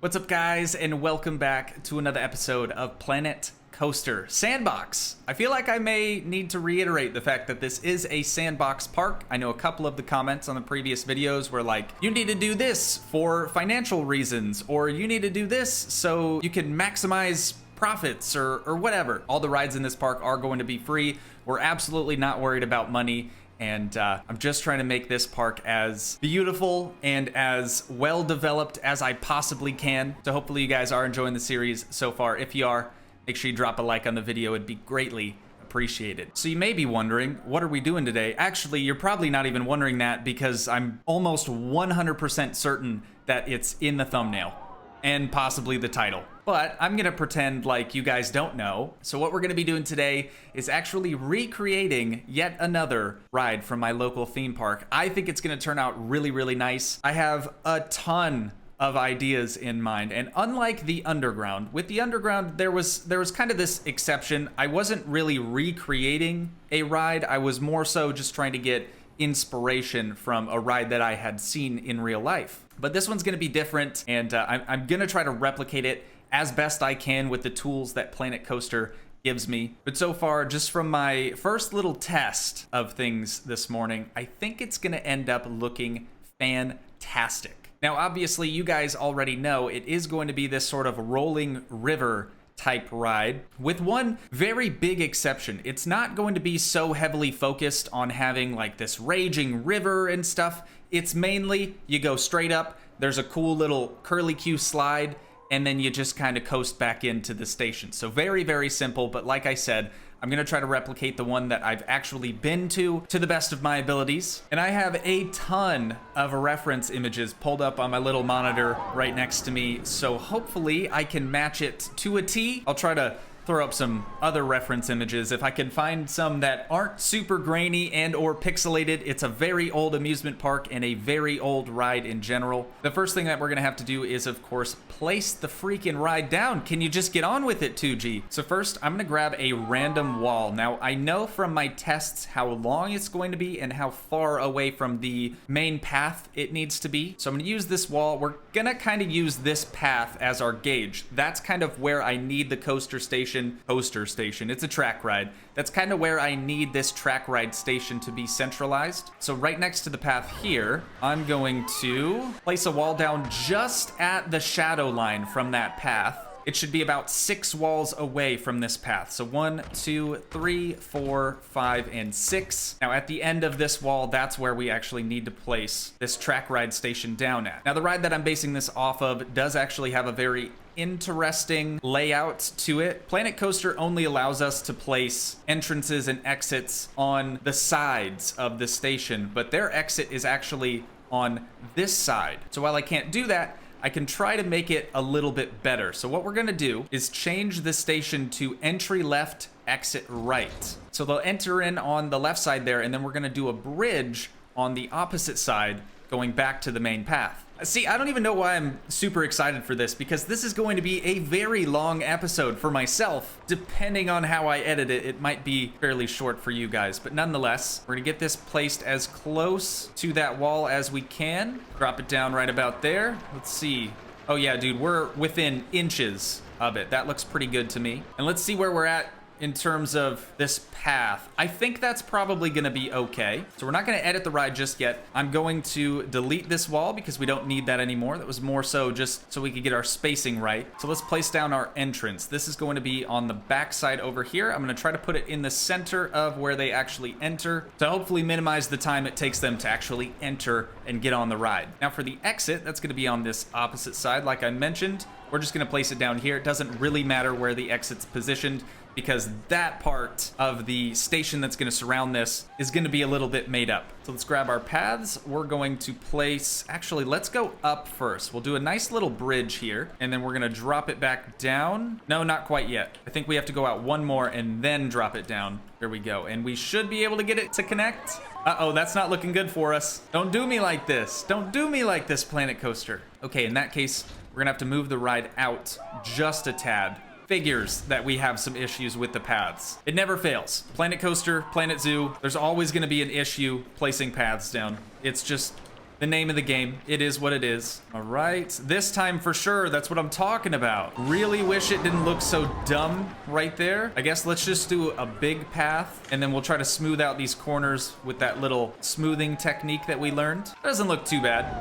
What's up, guys, and welcome back to another episode of Planet Coaster Sandbox. I feel like I may need to reiterate the fact that this is a sandbox park. I know a couple of the comments on the previous videos were like, you need to do this for financial reasons, or you need to do this so you can maximize profits or whatever. All the rides in this park are going to be free. We're absolutely not worried about money. And I'm just trying to make this park as beautiful and as well developed as I possibly can. So hopefully you guys are enjoying the series so far. If you are, make sure you drop a like on the video. It'd be greatly appreciated. So you may be wondering, what are we doing today? Actually, you're probably not even wondering that because I'm almost 100% certain that it's in the thumbnail and possibly the title. But I'm gonna pretend like you guys don't know. So what we're gonna be doing today is actually recreating yet another ride from my local theme park. I think it's gonna turn out really, really nice. I have a ton of ideas in mind, and unlike the underground, with the underground there was kind of this exception. I wasn't really recreating a ride. I was more so just trying to get inspiration from a ride that I had seen in real life. But this one's gonna be different, and I'm gonna try to replicate it as best I can with the tools that Planet Coaster gives me. But so far, just from my first little test of things this morning, I think it's gonna end up looking fantastic. Now, obviously, you guys already know it is going to be this sort of rolling river type ride, with one very big exception. It's not going to be so heavily focused on having like this raging river and stuff. It's mainly you go straight up, there's a cool little curly-Q slide, and then you just kind of coast back into the station. So very, very simple, but like I said, I'm gonna try to replicate the one that I've actually been to the best of my abilities. And I have a ton of reference images pulled up on my little monitor right next to me, so hopefully I can match it to a T. I'll try to throw up some other reference images if I can find some that aren't super grainy and or pixelated. It's a very old amusement park and a very old ride in general. The first thing that we're gonna have to do is, of course, place the freaking ride down. Can you just get on with it, Toogii? So first, I'm gonna grab a random wall. Now, I know from my tests how long it's going to be and how far away from the main path it needs to be. So I'm gonna use this wall. We're gonna kind of use this path as our gauge. That's kind of where I need the coaster station. It's a track ride. That's kind of where I need this track ride station to be centralized. So right next to the path here, I'm going to place a wall down just at the shadow line from that path. It should be about 6 walls away from this path. So 1, 2, 3, 4, 5, and 6. Now at the end of this wall, that's where we actually need to place this track ride station down at. Now the ride that I'm basing this off of does actually have a very interesting layout to it. Planet Coaster only allows us to place entrances and exits on the sides of the station, but their exit is actually on this side. So while I can't do that, I can try to make it a little bit better. So what we're gonna do is change the station to entry left, exit right. So they'll enter in on the left side there, and then we're gonna do a bridge on the opposite side going back to the main path. See, I don't even know why I'm super excited for this, because this is going to be a very long episode for myself. Depending on how I edit it, it might be fairly short for you guys, but nonetheless, we're gonna get this placed as close to that wall as we can. Drop it down right about there. Let's see. Oh yeah, dude, we're within inches of it. That looks pretty good to me. And let's see where we're at in terms of this path. I think that's probably gonna be okay. So we're not gonna edit the ride just yet. I'm going to delete this wall because we don't need that anymore. That was more so just so we could get our spacing right. So let's place down our entrance. This is going to be on the back side over here. I'm gonna try to put it in the center of where they actually enter to hopefully minimize the time it takes them to actually enter and get on the ride. Now for the exit, that's gonna be on this opposite side. Like I mentioned, we're just gonna place it down here. It doesn't really matter where the exit's positioned, because that part of the station that's going to surround this is going to be a little bit made up. So let's grab our paths. We're going to place, actually, let's go up first. We'll do a nice little bridge here, and then we're going to drop it back down. No, not quite yet. I think we have to go out one more and then drop it down. There we go. And we should be able to get it to connect. Uh-oh, that's not looking good for us. Don't do me like this. Don't do me like this, Planet Coaster. Okay, in that case, we're going to have to move the ride out just a tad. Figures that we have some issues with the paths. It never fails. Planet Coaster, Planet Zoo, there's always going to be an issue placing paths down. It's just the name of the game. It is what it is. All right, this time for sure. That's what I'm talking about. Really wish it didn't look so dumb right there. I guess let's just do a big path, and then we'll try to smooth out these corners with that little smoothing technique that we learned. Doesn't look too bad.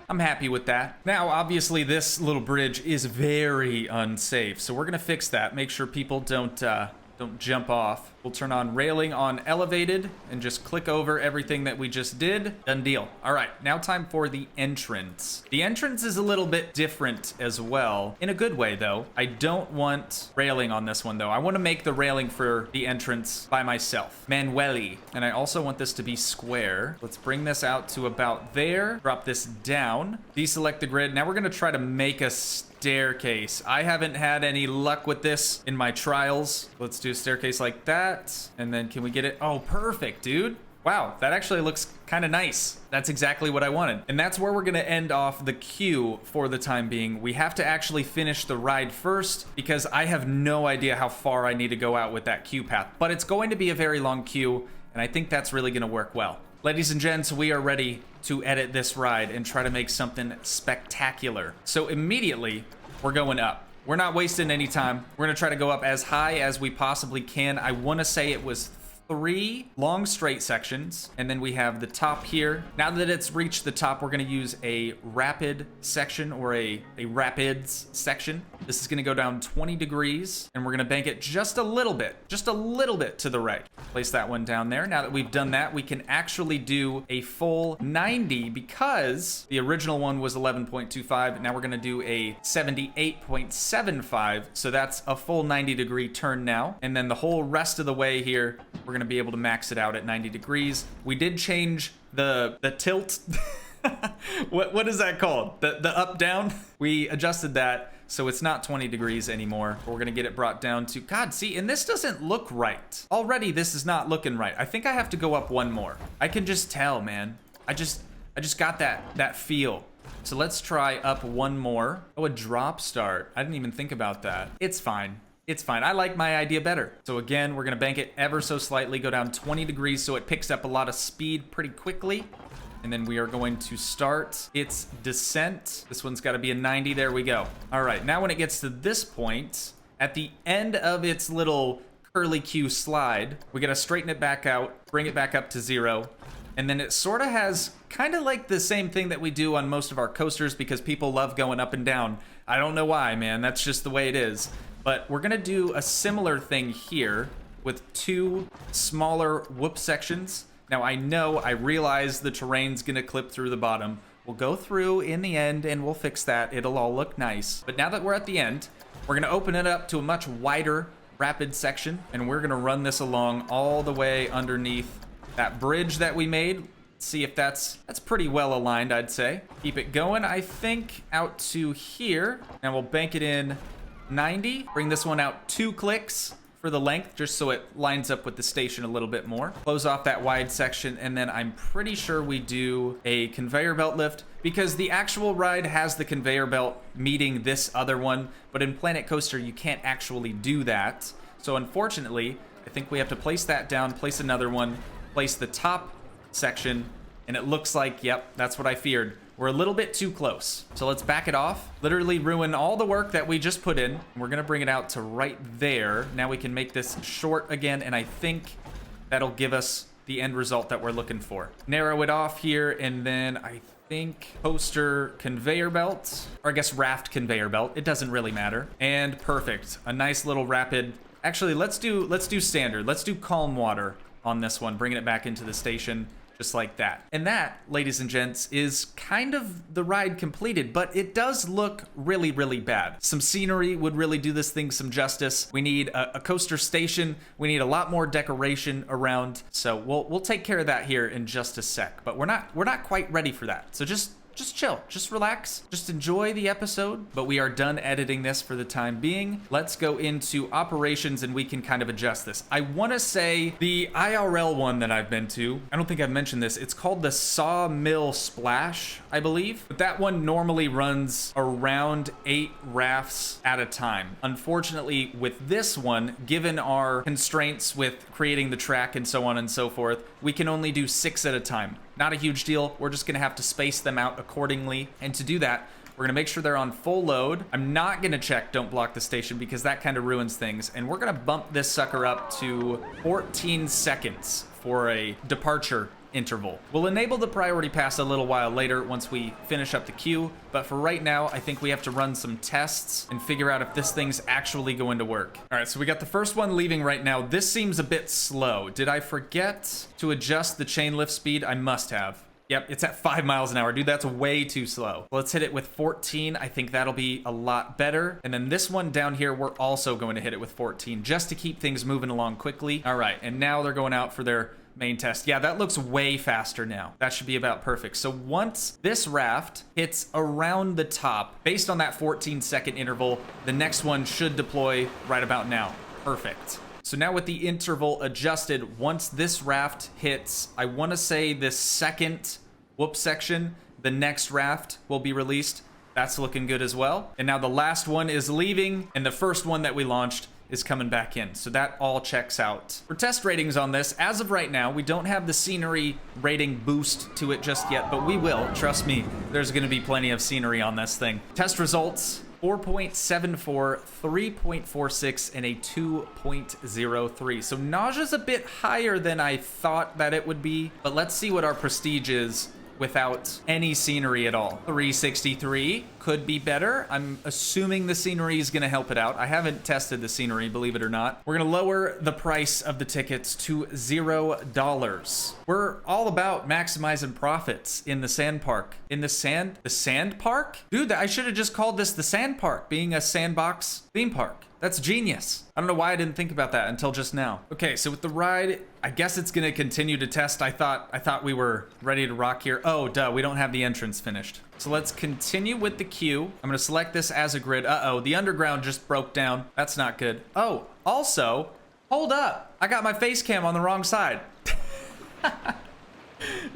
I'm happy with that. Now, obviously, this little bridge is very unsafe, so we're gonna fix that. Make sure people don't jump off. We'll turn on railing on elevated and just click over everything that we just did. Done deal. All right, now time for the entrance. The entrance is a little bit different as well, in a good way though. I don't want railing on this one though. I want to make the railing for the entrance by myself, manually. And I also want this to be square. Let's bring this out to about there. Drop this down. Deselect the grid. Now we're gonna try to make a staircase. I haven't had any luck with this in my trials. Let's do a staircase like that. And then can we get it? Oh, perfect, dude. Wow, that actually looks kind of nice. That's exactly what I wanted. And that's where we're gonna end off the queue for the time being. We have to actually finish the ride first because I have no idea how far I need to go out with that queue path. But it's going to be a very long queue, and I think that's really gonna work well. Ladies and gents, we are ready to edit this ride and try to make something spectacular. So immediately, we're going up. We're not wasting any time. We're gonna try to go up as high as we possibly can. I wanna say it was 3 long straight sections, and then we have the top here. Now that it's reached the top, we're gonna use a rapid section or a rapids section. This is gonna go down 20 degrees, and we're gonna bank it just a little bit to the right. Place that one down there. Now that we've done that, we can actually do a full 90 because the original one was 11.25. Now we're gonna do a 78.75. So that's a full 90 degree turn now. And then the whole rest of the way here, we're gonna be able to max it out at 90 degrees. We did change the tilt. what is that called? The up down? We adjusted that so it's not 20 degrees anymore. We're gonna get it brought down to, God, see, and this doesn't look right. Already this is not looking right. I think I have to go up one more. I can just tell, man. I just got that feel. So let's try up one more. Oh, a drop start. I didn't even think about that. It's fine. It's fine. I like my idea better. So again, we're gonna bank it ever so slightly, go down 20 degrees so it picks up a lot of speed pretty quickly. And then we are going to start its descent. This one's gotta be a 90, there we go. All right, now when it gets to this point, at the end of its little curly Q slide, we gotta straighten it back out, bring it back up to 0. And then it sort of has kind of like the same thing that we do on most of our coasters because people love going up and down. I don't know why, man, that's just the way it is. But we're gonna do a similar thing here with 2 smaller whoop sections. Now I realize the terrain's gonna clip through the bottom. We'll go through in the end and we'll fix that. It'll all look nice. But now that we're at the end, we're gonna open it up to a much wider rapid section and we're gonna run this along all the way underneath that bridge that we made. See if that's pretty well aligned, I'd say. Keep it going, I think, out to here. And we'll bank it in 90. Bring this one out 2 clicks for the length, just so it lines up with the station a little bit more. Close off that wide section, and then I'm pretty sure we do a conveyor belt lift because the actual ride has the conveyor belt meeting this other one, but in Planet Coaster, you can't actually do that. So unfortunately, I think we have to place that down, place another one, place the top section, and it looks like, yep, that's what I feared. We're a little bit too close. So let's back it off, literally ruin all the work that we just put in. We're gonna bring it out to right there. Now we can make this short again, and I think that'll give us the end result that we're looking for. Narrow it off here, and then I think coaster conveyor belt, or I guess raft conveyor belt. It doesn't really matter. And perfect, a nice little rapid. Actually, let's do standard. Let's do calm water on this one, bringing it back into the station. Just like that. And that, ladies and gents, is kind of the ride completed, but it does look really, really bad. Some scenery would really do this thing some justice. We need a coaster station. We need a lot more decoration around. So we'll take care of that here in just a sec, but we're not quite ready for that. So just chill, just relax, just enjoy the episode. But we are done editing this for the time being. Let's go into operations and we can kind of adjust this. I want to say the IRL one that I've been to, I don't think I've mentioned this, it's called the Sawmill Splash, I believe. But that one normally runs around 8 rafts at a time. Unfortunately, with this one, given our constraints with creating the track and so on and so forth, we can only do 6 at a time. Not a huge deal. We're just gonna have to space them out accordingly. And to do that, we're gonna make sure they're on full load. I'm not gonna check don't block the station because that kind of ruins things. And we're gonna bump this sucker up to 14 seconds for a departure interval. We'll enable the priority pass a little while later once we finish up the queue, but for right now, I think we have to run some tests and figure out if this thing's actually going to work. All right, so we got the first one leaving right now. This seems a bit slow. Did I forget to adjust the chain lift speed? I must have. Yep, it's at 5 miles an hour. Dude, that's way too slow. Let's hit it with 14. I think that'll be a lot better. And then this one down here, we're also going to hit it with 14 just to keep things moving along quickly. All right, and now they're going out for their main test. Yeah, that looks way faster now. That should be about perfect. So once this raft hits around the top, based on that 14-second interval, the next one should deploy right about now. Perfect. So now with the interval adjusted, once this raft hits, I want to say this second whoop section, the next raft will be released. That's looking good as well. And now the last one is leaving, and the first one that we launched is coming back in. So that all checks out. For test ratings on this, as of right now, we don't have the scenery rating boost to it just yet, but we will. Trust me, there's gonna be plenty of scenery on this thing. Test results, 4.74, 3.46, and a 2.03. So Nausea's a bit higher than I thought that it would be, but let's see what our prestige is without any scenery at all. 363 could be better. I'm assuming the scenery is gonna help it out. I haven't tested the scenery, believe it or not. We're gonna lower the price of the tickets to $0. We're all about maximizing profits in the sand park. In the sand park? Dude, I should have just called this the sand park, being a sandbox theme park. That's genius. I don't know why I didn't think about that until just now. Okay, so with the ride, I guess it's gonna continue to test. I thought we were ready to rock here. Oh, duh, we don't have the entrance finished. So let's continue with the queue. I'm gonna select this as a grid. Uh-oh, the underground just broke down. That's not good. Oh, also, hold up. I got my face cam on the wrong side.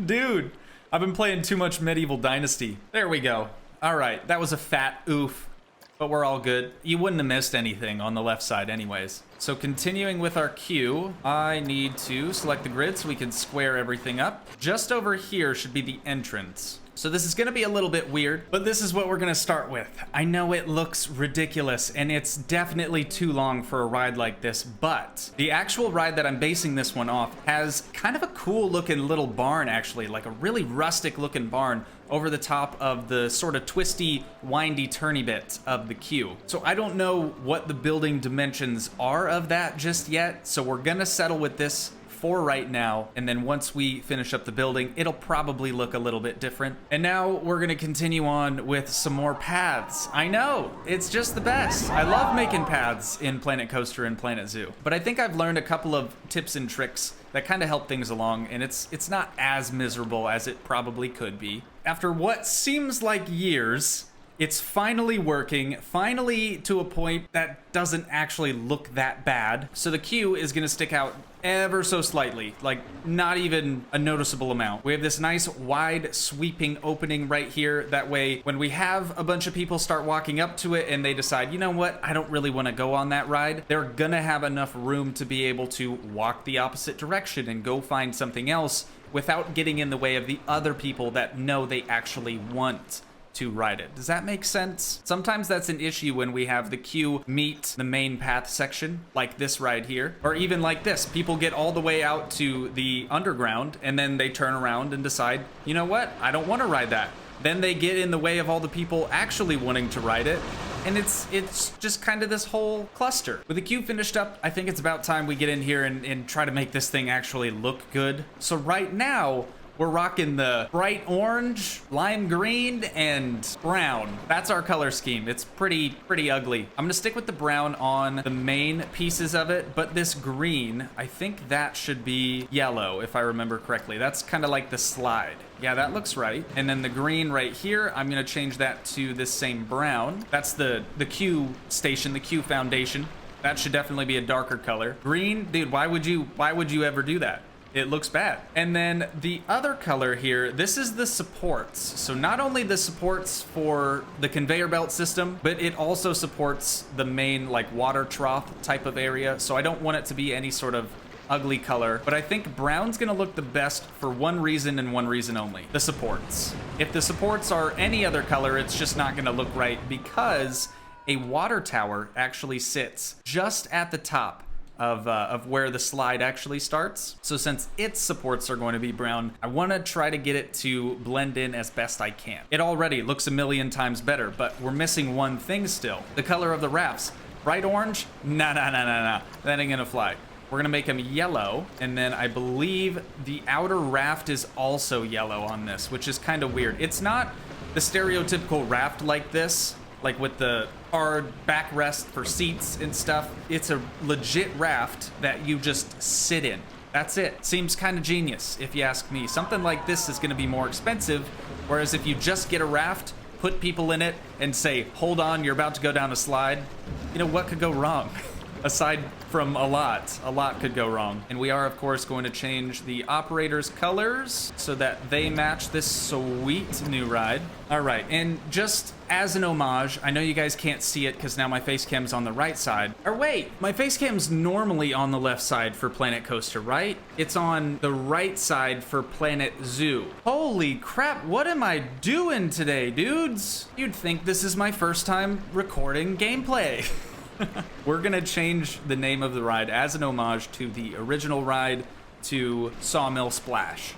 Dude, I've been playing too much Medieval Dynasty. There we go. All right, that was a fat oof. But we're all good. You wouldn't have missed anything on the left side anyways. So continuing with our queue, I need to select the grid so we can square everything up. Just over here should be the entrance. So this is gonna be a little bit weird, but this is what we're gonna start with. I know it looks ridiculous and it's definitely too long for a ride like this, but the actual ride that I'm basing this one off has kind of a cool looking little barn actually, like a really rustic looking barn over the top of the sort of twisty, windy, turny bit of the queue. So I don't know what the building dimensions are of that just yet, so we're gonna settle with this for right now, and then once we finish up the building, it'll probably look a little bit different. And now we're gonna continue on with some more paths. I know, it's just the best. I love making paths in Planet Coaster and Planet Zoo, but I think I've learned a couple of tips and tricks that kind of help things along, and it's not as miserable as it probably could be. After what seems like years, it's finally working, finally to a point that doesn't actually look that bad. So the queue is gonna stick out ever so slightly, like not even a noticeable amount. We have this nice wide sweeping opening right here. That way, when we have a bunch of people start walking up to it and they decide, you know what, I don't really wanna go on that ride, they're gonna have enough room to be able to walk the opposite direction and go find something else without getting in the way of the other people that know they actually want to ride it. Does that make sense? Sometimes that's an issue when we have the queue meet the main path section, like this ride here, or even like this. People get all the way out to the underground and then they turn around and decide, you know what, I don't want to ride that. Then they get in the way of all the people actually wanting to ride it, and it's just kind of this whole cluster. With the queue finished up, I think it's about time we get in here and try to make this thing actually look good. So right now, we're rocking the bright orange, lime green, and brown. That's our color scheme. It's pretty ugly. I'm gonna stick with the brown on the main pieces of it, but this green, I think that should be yellow, if I remember correctly. That's kind of like the slide. Yeah, that looks right. And then the green right here, I'm gonna change that to this same brown. That's the queue station, the queue foundation. That should definitely be a darker color. Green, dude, why would you ever do that? It looks bad. And then the other color here, this is the supports. So not only the supports for the conveyor belt system, but it also supports the main like water trough type of area. So I don't want it to be any sort of ugly color, but I think brown's gonna look the best for one reason and one reason only: the supports. If the supports are any other color, it's just not gonna look right, because a water tower actually sits just at the top of where the slide actually starts. So since its supports are going to be brown, I want to try to get it to blend in as best I can. It already looks a million times better, but we're missing one thing still: the color of the rafts. Bright orange? Nah, that ain't gonna fly. We're gonna make them yellow, and then I believe the outer raft is also yellow on this, which is kind of weird. It's not the stereotypical raft like this, like with the hard backrest for seats and stuff. It's a legit raft that you just sit in. That's it. Seems kind of genius, if you ask me. Something like this is gonna be more expensive, whereas if you just get a raft, put people in it, and say, hold on, you're about to go down a slide, you know, what could go wrong? Aside from a lot could go wrong. And we are, of course, going to change the operator's colors so that they match this sweet new ride. All right, and just as an homage, I know you guys can't see it because now my face cam's on the right side. Or wait, my face cam's normally on the left side for Planet Coaster, right? It's on the right side for Planet Zoo. Holy crap, what am I doing today, dudes? You'd think this is my first time recording gameplay. We're gonna change the name of the ride as an homage to the original ride to Sawmill Splash.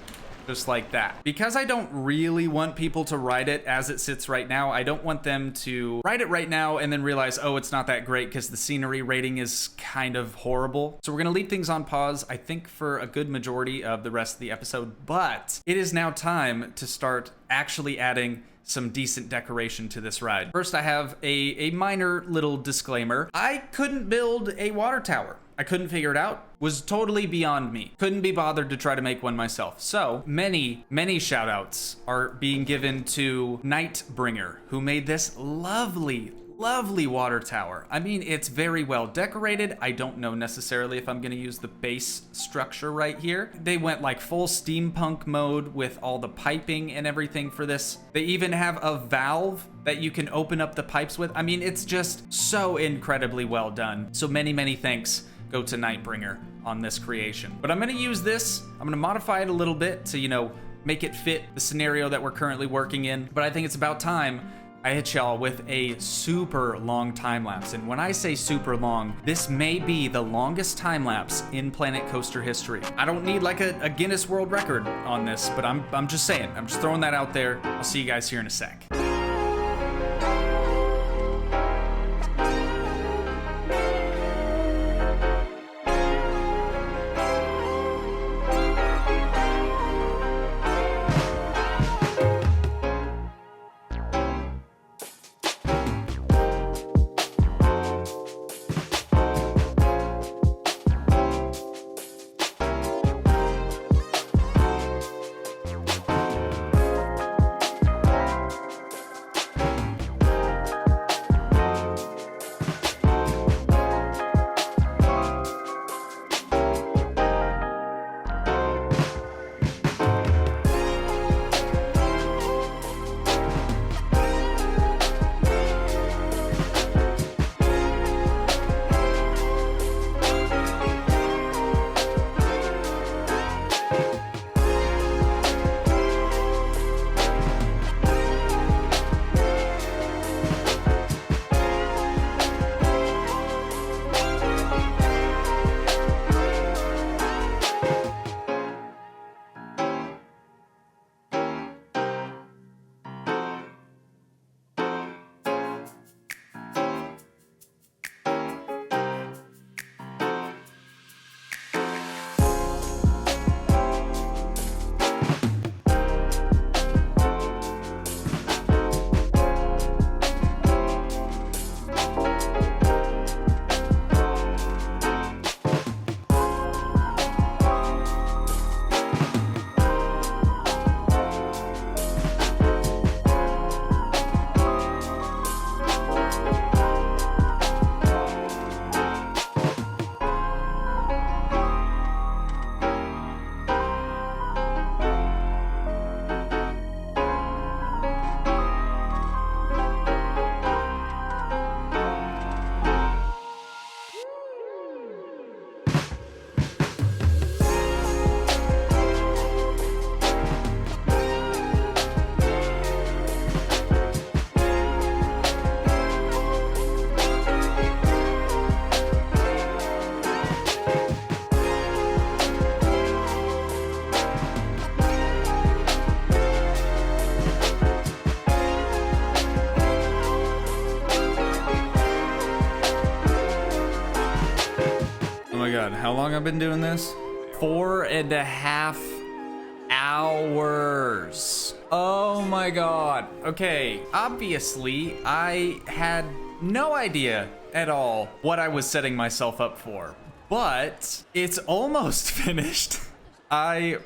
Just like that. Because I don't really want people to ride it as it sits right now, I don't want them to ride it right now and then realize, oh, it's not that great because the scenery rating is kind of horrible. So we're gonna leave things on pause, I think, for a good majority of the rest of the episode, but it is now time to start actually adding some decent decoration to this ride. First, I have a minor little disclaimer. I couldn't build a water tower. I couldn't figure it out. Was totally beyond me. Couldn't be bothered to try to make one myself. So many shout outs are being given to Nightbringer, who made this lovely water tower. I mean, it's very well decorated. I don't know necessarily if I'm gonna use the base structure right here. They went like full steampunk mode with all the piping and everything for this. They even have a valve that you can open up the pipes with. I mean, it's just so incredibly well done. So many thanks go to Nightbringer on this creation. But I'm gonna use this, I'm gonna modify it a little bit to, you know, make it fit the scenario that we're currently working in. But I think it's about time I hit y'all with a super long time lapse. And when I say super long, this may be the longest time lapse in Planet Coaster history. I don't need like a Guinness World Record on this, but I'm just saying, I'm just throwing that out there. I'll see you guys here in a sec. God, how long I've been doing this? 4.5 hours. Oh my God. Okay, obviously I had no idea at all what I was setting myself up for, but it's almost finished. I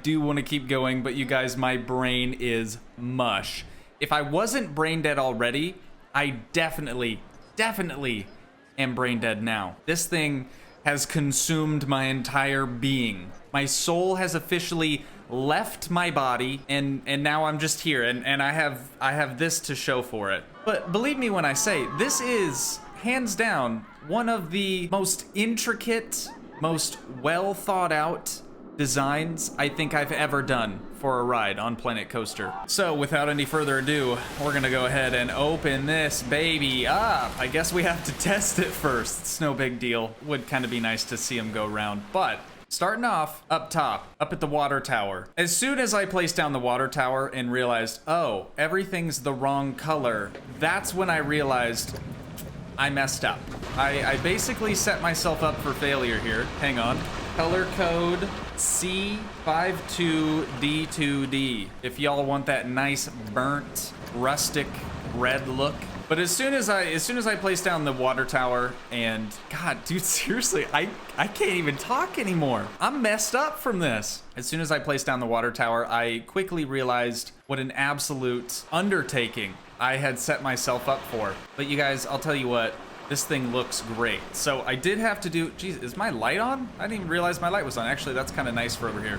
do want to keep going, but you guys, my brain is mush. If I wasn't brain dead already, I definitely am brain dead now. This thing has consumed my entire being. My soul has officially left my body, and now I'm just here, and I have this to show for it. But believe me when I say, this is hands down one of the most intricate, most well thought out designs I think I've ever done for a ride on Planet Coaster. So without any further ado, we're gonna go ahead and open this baby up. I guess we have to test it first. It's no big deal. Would kind of be nice to see them go around, but starting off up top, up at the water tower. As soon as I placed down the water tower and realized, oh, everything's the wrong color, that's when I realized I messed up. I basically set myself up for failure here. Hang on. Color code C52D2D. If y'all want that nice burnt rustic red look. But as soon as I placed down the water tower, and God, dude, seriously, I can't even talk anymore. I'm messed up from this. As soon as I placed down the water tower, I quickly realized what an absolute undertaking I had set myself up for. But you guys, I'll tell you what, this thing looks great. So I did have to do, geez, is my light on? I didn't even realize my light was on. Actually, that's kind of nice for over here.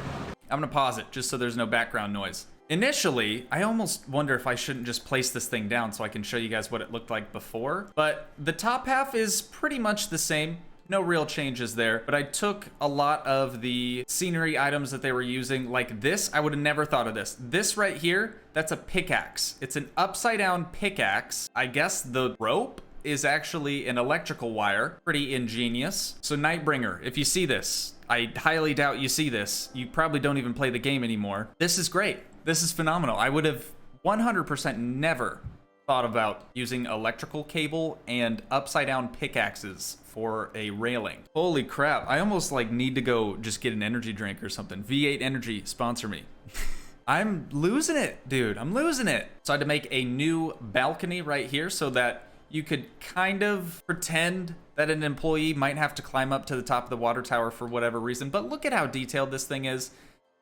I'm gonna pause it just so there's no background noise. Initially, I almost wonder if I shouldn't just place this thing down so I can show you guys what it looked like before. But the top half is pretty much the same. No real changes there, but I took a lot of the scenery items that they were using, like this. I would have never thought of this. This right here, that's a pickaxe. It's an upside down pickaxe. I guess the rope is actually an electrical wire. Pretty ingenious. So Nightbringer, if you see this, I highly doubt you see this. You probably don't even play the game anymore. This is great. This is phenomenal. I would have 100% never thought about using electrical cable and upside down pickaxes for a railing. Holy crap. I almost like need to go just get an energy drink or something. V8 Energy, sponsor me. I'm losing it, dude. I'm losing it. So I had to make a new balcony right here so that you could kind of pretend that an employee might have to climb up to the top of the water tower for whatever reason. But look at how detailed this thing is.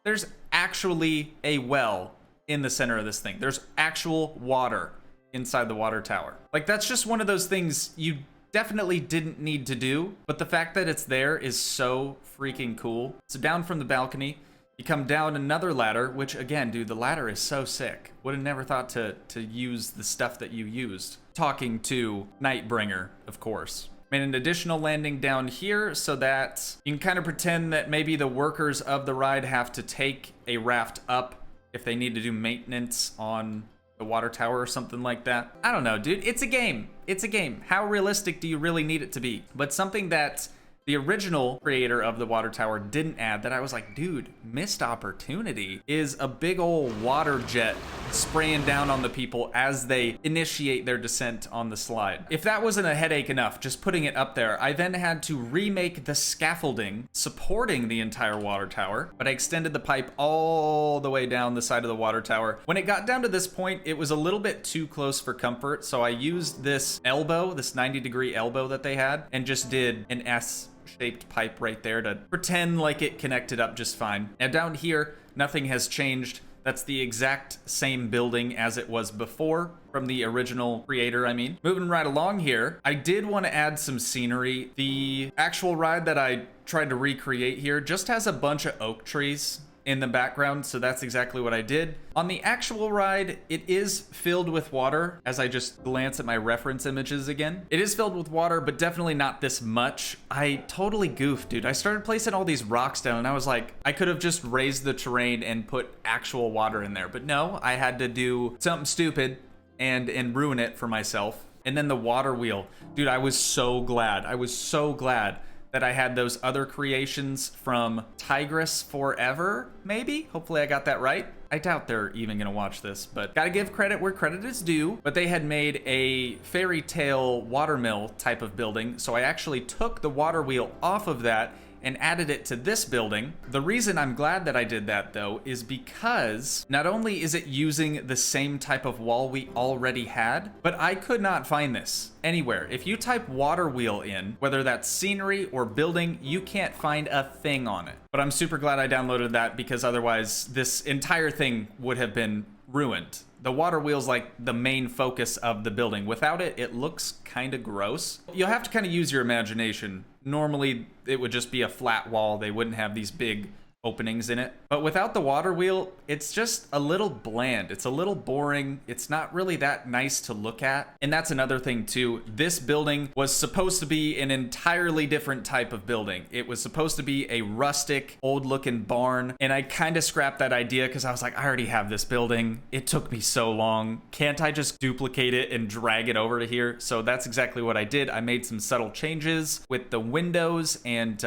There's actually a well in the center of this thing. There's actual water inside the water tower. Like, that's just one of those things you definitely didn't need to do, but the fact that it's there is so freaking cool. So down from the balcony, you come down another ladder, which again, dude, the ladder is so sick. Would have never thought to use the stuff that you used. Talking to Nightbringer, of course. Made an additional landing down here so that you can kind of pretend that maybe the workers of the ride have to take a raft up if they need to do maintenance on the water tower or something like that. I don't know, dude. It's a game. It's a game. How realistic do you really need it to be? But something that the original creator of the water tower didn't add that I was like, dude, missed opportunity, is a big old water jet spraying down on the people as they initiate their descent on the slide. If that wasn't a headache enough, just putting it up there, I then had to remake the scaffolding supporting the entire water tower, but I extended the pipe all the way down the side of the water tower. When it got down to this point, it was a little bit too close for comfort, so I used this elbow, this 90-degree elbow that they had, and just did an S-shaped pipe right there to pretend like it connected up just fine. Now down here, nothing has changed. That's the exact same building as it was before, from the original creator, I mean. Moving right along here, I did want to add some scenery. The actual ride that I tried to recreate here just has a bunch of oak trees in the background, so that's exactly what I did. On the actual ride, it is filled with water, as I just glance at my reference images again. It is filled with water, but definitely not this much. I totally goofed, dude. I started placing all these rocks down, and I was like, I could have just raised the terrain and put actual water in there, but no, I had to do something stupid and ruin it for myself. And then the water wheel. Dude, I was so glad. I was so glad that I had those other creations from Tigress Forever, maybe? Hopefully I got that right. I doubt they're even gonna watch this, but gotta give credit where credit is due. But they had made a fairy tale watermill type of building, so I actually took the water wheel off of that and added it to this building. The reason I'm glad that I did that though is because not only is it using the same type of wall we already had, but I could not find this anywhere. If you type water wheel in, whether that's scenery or building, you can't find a thing on it. But I'm super glad I downloaded that because otherwise this entire thing would have been ruined. The water wheel's like the main focus of the building. Without it, it looks kind of gross. You'll have to kind of use your imagination. Normally, it would just be a flat wall. They wouldn't have these big openings in it. But without the water wheel, it's just a little bland. It's a little boring. It's not really that nice to look at. And that's another thing too. This building was supposed to be an entirely different type of building. It was supposed to be a rustic, old looking barn. And I kind of scrapped that idea because I was like, I already have this building. It took me so long. Can't I just duplicate it and drag it over to here? So that's exactly what I did. I made some subtle changes with the windows and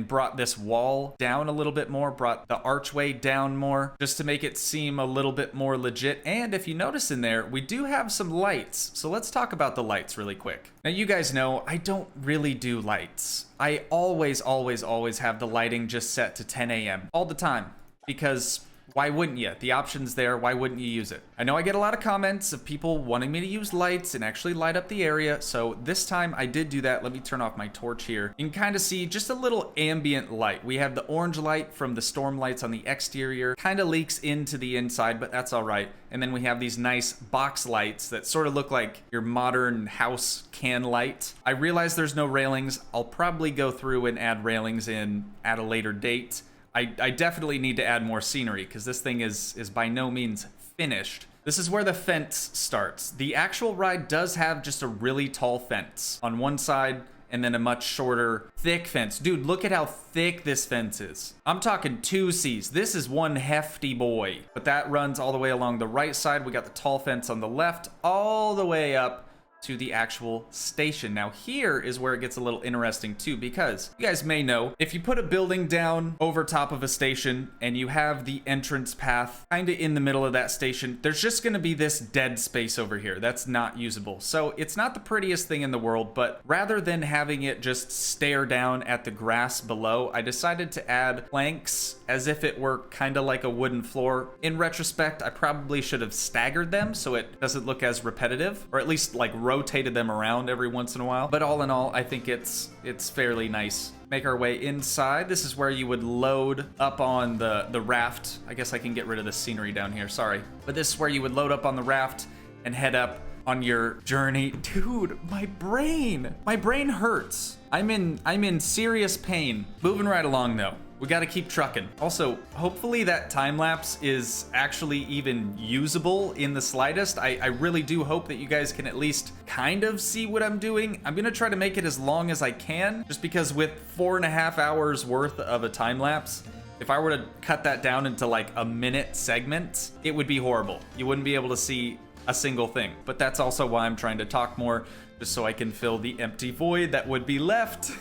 brought this wall down a little bit more, brought the archway down more, just to make it seem a little bit more legit. And if you notice in there, we do have some lights. So let's talk about the lights really quick. Now, you guys know I don't really do lights. I always have the lighting just set to 10 a.m. all the time, because why wouldn't you? The option's there. Why wouldn't you use it? I know I get a lot of comments of people wanting me to use lights and actually light up the area. So this time I did do that. Let me turn off my torch here. You can kind of see just a little ambient light. We have the orange light from the storm lights on the exterior. Kind of leaks into the inside, but that's all right. And then we have these nice box lights that sort of look like your modern house can light. I realize there's no railings. I'll probably go through and add railings in at a later date. I definitely need to add more scenery because this thing is by no means finished. This is where the fence starts. The actual ride does have just a really tall fence on one side and then a much shorter, thick fence. Dude, look at how thick this fence is. I'm talking 2 Cs. This is one hefty boy. But that runs all the way along the right side. We got the tall fence on the left all the way up to the actual station. Now here is where it gets a little interesting too, because you guys may know if you put a building down over top of a station and you have the entrance path kind of in the middle of that station, there's just going to be this dead space over here that's not usable. So it's not the prettiest thing in the world, but rather than having it just stare down at the grass below, I decided to add planks as if it were kind of like a wooden floor. In retrospect, I probably should have staggered them so it doesn't look as repetitive, or at least like rotated them around every once in a while. But all in all, I think it's fairly nice. Make our way inside. This is where you would load up on the raft. I guess I can get rid of the scenery down here, sorry. But this is where you would load up on the raft and head up on your journey. Dude, my brain hurts. I'm in serious pain. Moving right along though. We got to keep trucking. Also, hopefully that time lapse is actually even usable in the slightest. I really do hope that you guys can at least kind of see what I'm doing. I'm gonna try to make it as long as I can, just because with 4.5 hours worth of a time lapse, if I were to cut that down into like a minute segment, it would be horrible. You wouldn't be able to see a single thing. But that's also why I'm trying to talk more, just so I can fill the empty void that would be left.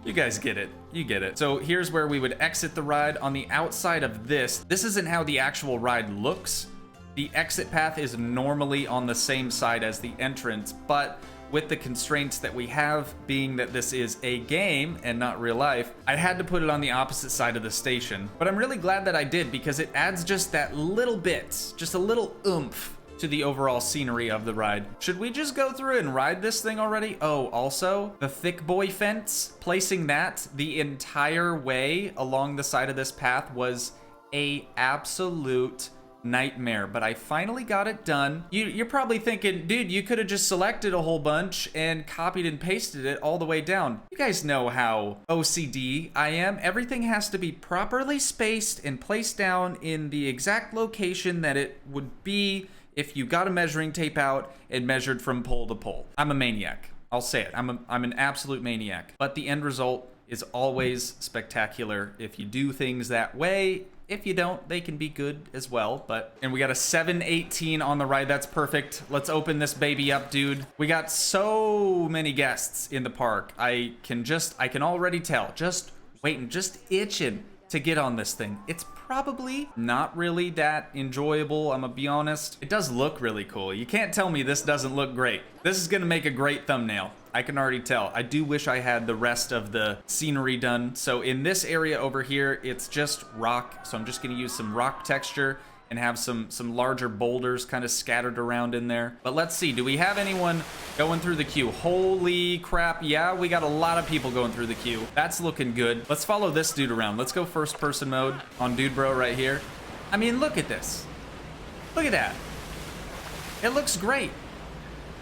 You guys get it. You get it. So here's where we would exit the ride. On the outside of this isn't how the actual ride looks. The exit path is normally on the same side as the entrance, but with the constraints that we have, being that this is a game and not real life, I had to put it on the opposite side of the station. But I'm really glad that I did, because it adds just that little bit, just a little oomph to the overall scenery of the ride. Should we just go through and ride this thing already? Oh, also, the thick boy fence, placing that the entire way along the side of this path was a absolute nightmare, but I finally got it done. You're probably thinking, dude, you could have just selected a whole bunch and copied and pasted it all the way down. You guys know how OCD I am. Everything has to be properly spaced and placed down in the exact location that it would be if you got a measuring tape out and measured from pole to pole. I'm a maniac. I'll say it. I'm an absolute maniac. But the end result is always spectacular if you do things that way. If you don't, they can be good as well. And we got a 7:18 on the ride. That's perfect. Let's open this baby up, dude. We got so many guests in the park. I can already tell, just waiting, just itching to get on this thing. It's probably not really that enjoyable, I'm gonna be honest. It does look really cool. You can't tell me this doesn't look great. This is gonna make a great thumbnail. I can already tell. I do wish I had the rest of the scenery done. So in this area over here, it's just rock. So I'm just gonna use some rock texture and have some larger boulders kind of scattered around in there. But let's see, do we have anyone going through the queue? Holy crap, yeah, we got a lot of people going through the queue. That's looking good. Let's follow this dude around. Let's go first person mode on Dude Bro right here. I mean, look at this. Look at that. It looks great.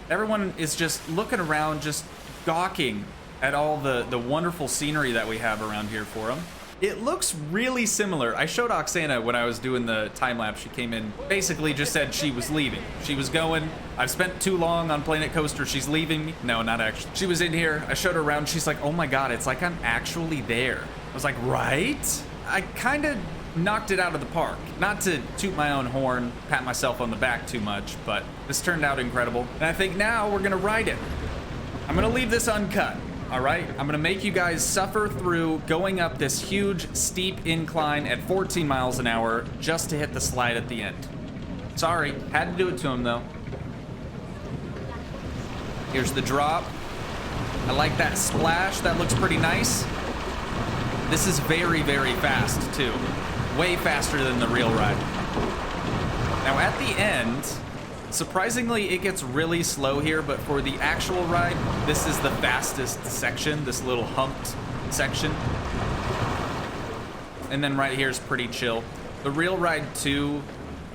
Everyone is just looking around, just gawking at all the wonderful scenery that we have around here for them. It looks really similar. I showed Oksana when I was doing the time lapse. She came in, basically just said she was leaving. She was going. I've spent too long on Planet Coaster. She's leaving me. No, not actually. She was in here. I showed her around. She's like, oh my God, it's like I'm actually there. I was like, right? I kind of knocked it out of the park. Not to toot my own horn, pat myself on the back too much, but this turned out incredible. And I think now we're gonna ride it. I'm gonna leave this uncut. All right, I'm gonna make you guys suffer through going up this huge, steep incline at 14 miles an hour just to hit the slide at the end. Sorry, had to do it to him though. Here's the drop. I like that splash, that looks pretty nice. This is very, very fast too. Way faster than the real ride. Now at the end, surprisingly, it gets really slow here, but for the actual ride, this is the fastest section, this little humped section. And then right here is pretty chill. The real ride too,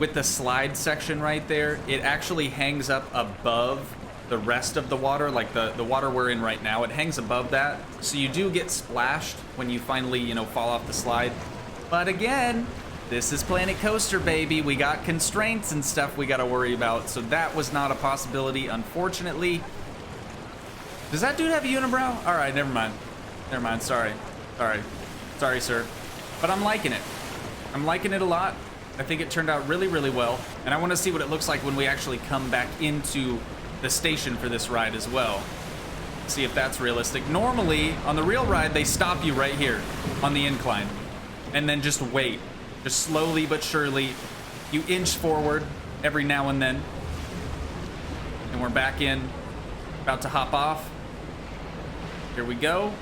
with the slide section right there, it actually hangs up above the rest of the water, like the water we're in right now. It hangs above that, so you do get splashed when you finally, you know, fall off the slide. But again, this is Planet Coaster, baby. We got constraints and stuff we gotta worry about, so that was not a possibility, unfortunately. Does that dude have a unibrow? All right, never mind. Never mind, sorry. Sorry, sir. But I'm liking it. I'm liking it a lot. I think it turned out really, really well. And I wanna see what it looks like when we actually come back into the station for this ride as well. See if that's realistic. Normally, on the real ride, they stop you right here on the incline and then just wait. Just slowly but surely, you inch forward every now and then. And we're back in, about to hop off. Here we go.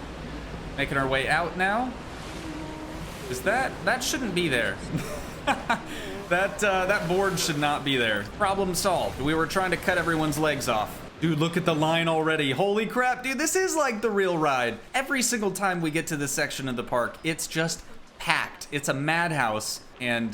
Making our way out now. Is that shouldn't be there. That board should not be there. Problem solved. We were trying to cut everyone's legs off. Dude, look at the line already. Holy crap, dude, this is like the real ride. Every single time we get to this section of the park, it's just packed. It's a madhouse. And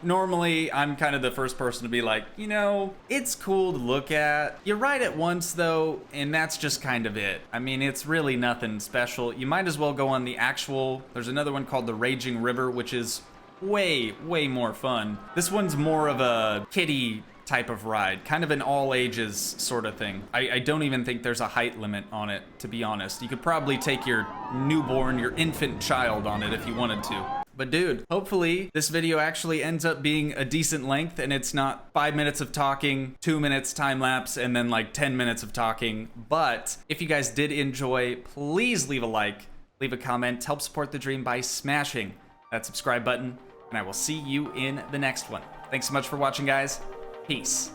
normally I'm kind of the first person to be like, you know, it's cool to look at. You ride it once though, and that's just kind of it. I mean, it's really nothing special. You might as well go on the actual, there's another one called the Raging River, which is way more fun. This one's more of a kiddie type of ride, kind of an all ages sort of thing. I don't even think there's a height limit on it, to be honest. You could probably take your newborn, your infant child on it if you wanted to. But dude, hopefully this video actually ends up being a decent length and it's not 5 minutes of talking, 2 minutes time lapse, and then like 10 minutes of talking. But if you guys did enjoy, please leave a like, leave a comment, help support the dream by smashing that subscribe button, and I will see you in the next one. Thanks so much for watching, guys. Peace.